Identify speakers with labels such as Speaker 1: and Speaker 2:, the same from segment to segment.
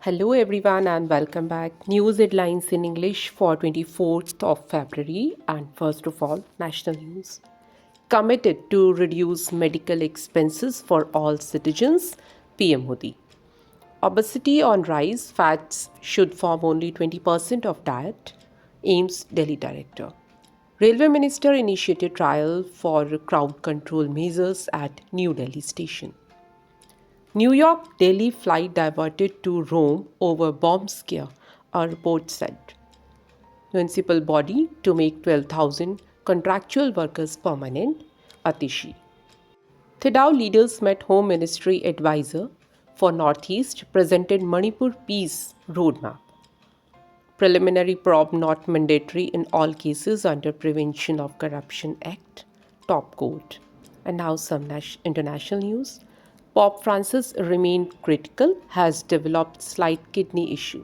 Speaker 1: Hello everyone and welcome back. News headlines in English for 24th of February and first of all, national news. Committed to reduce medical expenses for all citizens, PM Modi. Obesity on rise, fats should form only 20% of diet, AIMS Delhi Director. Railway Minister initiated trial for crowd control measures at New Delhi station. New York Delhi flight diverted to Rome over bomb scare, a report said. Municipal body to make 12,000 contractual workers permanent, Atishi. Thedao leaders met Home Ministry advisor for Northeast, presented Manipur peace roadmap. Preliminary probe not mandatory in all cases under Prevention of Corruption Act, top court. And now some international news. Pope Francis remained critical, has developed slight kidney issue.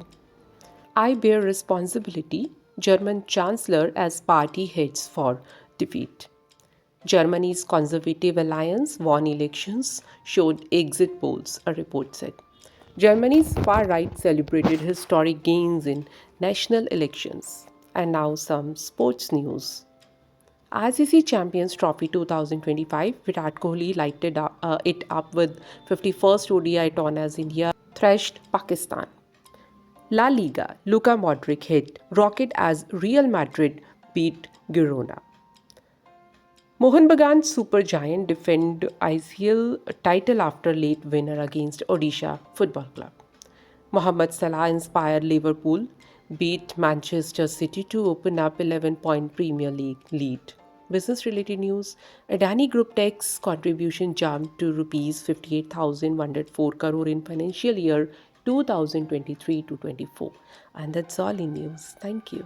Speaker 1: I bear responsibility, German Chancellor as party heads for defeat. Germany's Conservative Alliance won elections, showed exit polls, a report said. Germany's far right celebrated historic gains in national elections. And now some sports news. ICC Champions Trophy 2025, Virat Kohli lighted it up with 51st ODI turn as India thrashed Pakistan. La Liga, Luka Modric hit rocket as Real Madrid beat Girona. Mohan Bagan Supergiant defend ICL title after late winner against Odisha Football Club. Mohamed Salah inspired Liverpool beat Manchester City to open up 11-point Premier League lead. Business related news. Adani Group Tech's contribution jumped to rupees 58,104 crore in financial year 2023 to 24. And that's all in news. Thank you.